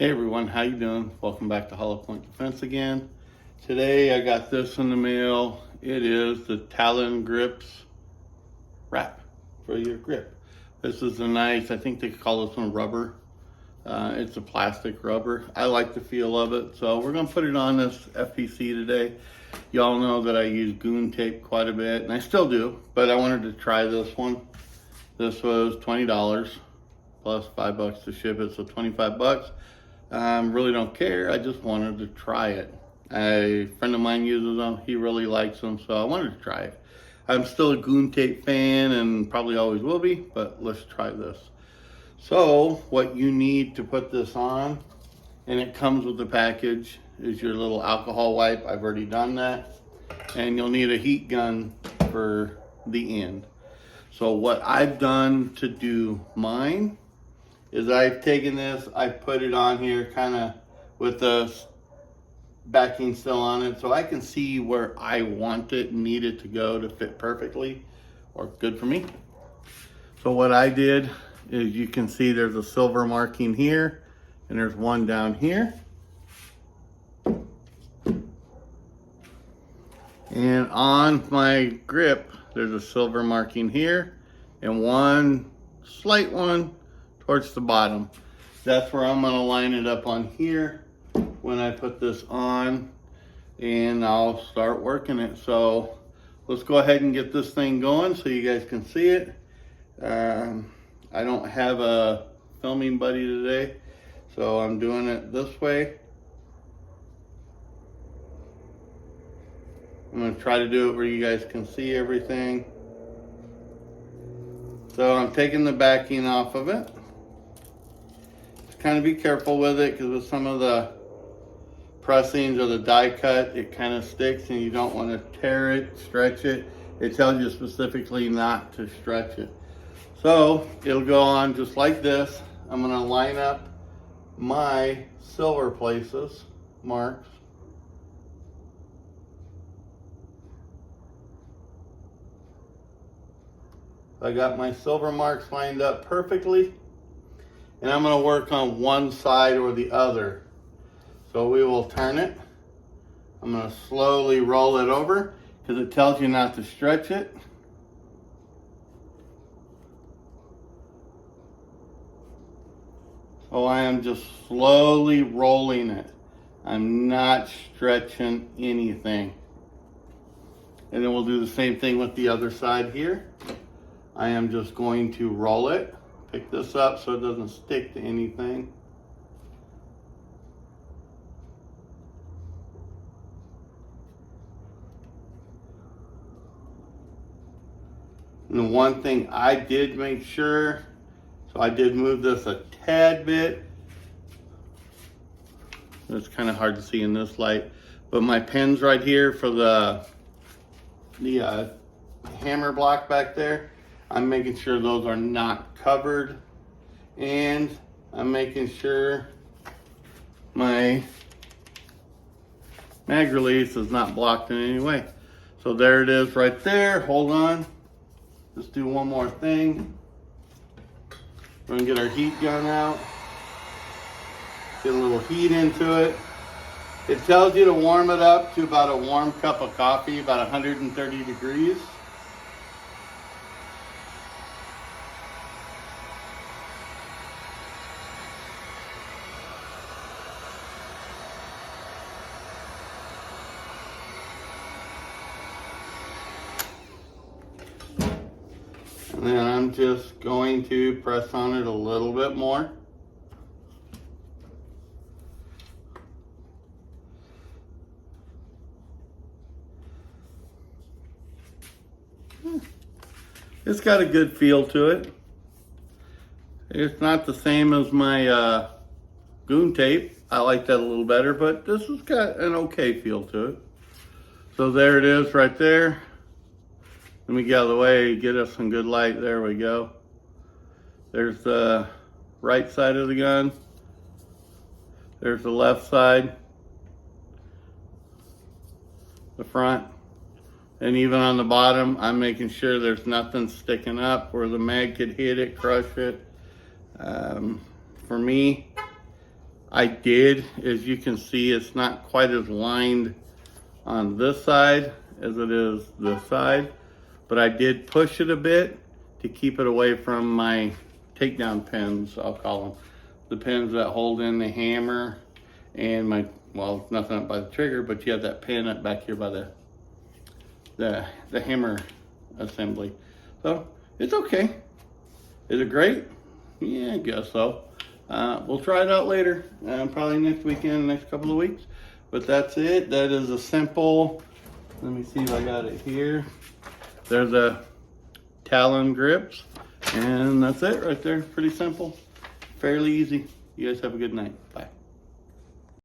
Hey everyone, how you doing? Welcome back to Hollow Point Defense again. Today I got this in the mail. It is the Talon grips wrap for your grip. This is a nice, I think they call this one rubber. It's a plastic rubber. I like the feel of it, so we're gonna put it on this FPC today. Y'all know that I use goon tape quite a bit, and I still do, but I wanted to try this one. This was $20 plus $5 to ship it, so 25 bucks. Really don't care. I just wanted to try it. A friend of mine uses them. He really likes them, so I wanted to try it. I'm still a goon tape fan and probably always will be, but let's try this. So what you need to put this on, and it comes with the package, is your little alcohol wipe. I've already done that. And you'll need a heat gun for the end. So what I've done to do mine is I've taken this, I put it on here kind of with the backing still on it, so I can see where I want it and need it to go to fit perfectly or good for me. So what I did is, you can see there's a silver marking here and there's one down here. And on my grip, there's a silver marking here and one slight one towards the bottom. That's where I'm gonna line it up on here when I put this on, and I'll start working it. So let's go ahead and get this thing going so you guys can see it. I don't have a filming buddy today, so I'm doing it this way. I'm gonna try to do it where you guys can see everything. So I'm taking the backing off of it. Kind of be careful with it, because with some of the pressings or the die cut, it kind of sticks and you don't want to tear it, stretch it. It tells you specifically not to stretch it. So it'll go on just like this. I'm going to line up my silver places, marks. I got my silver marks lined up perfectly. And I'm going to work on one side or the other. So we will turn it. I'm going to slowly roll it over because it tells you not to stretch it. So I am just slowly rolling it. I'm not stretching anything. And then we'll do the same thing with the other side here. I am just going to roll it. Pick this up so it doesn't stick to anything. And the one thing I did make sure, so I did move this a tad bit. It's kind of hard to see in this light, but my pin's right here for the hammer block back there. I'm making sure those are not covered, and I'm making sure my mag release is not blocked in any way. So there it is right there. Hold on. Let's do one more thing. We're gonna get our heat gun out. Get a little heat into it. It tells you to warm it up to about a warm cup of coffee, about 130 degrees. And then I'm just going to press on it a little bit more. It's got a good feel to it. It's not the same as my goon tape. I like that a little better, but this has got an okay feel to it. So there it is right there. Let me get out of the way, get us some good light. There we go. There's the right side of the gun. There's the left side. The front. And even on the bottom, I'm making sure there's nothing sticking up where the mag could hit it, crush it. For me, I did, as you can see, it's not quite as lined on this side as it is this side, but I did push it a bit to keep it away from my takedown pins, I'll call them. The pins that hold in the hammer and my, well, nothing up by the trigger, but you have that pin up back here by the hammer assembly. So it's okay. Is it great? Yeah, I guess so. We'll try it out later, probably next weekend, next couple of weeks. But that's it. That is a simple, let me see if I got it here. There's a Talon grips, and that's it right there. Pretty simple, fairly easy. You guys have a good night. Bye.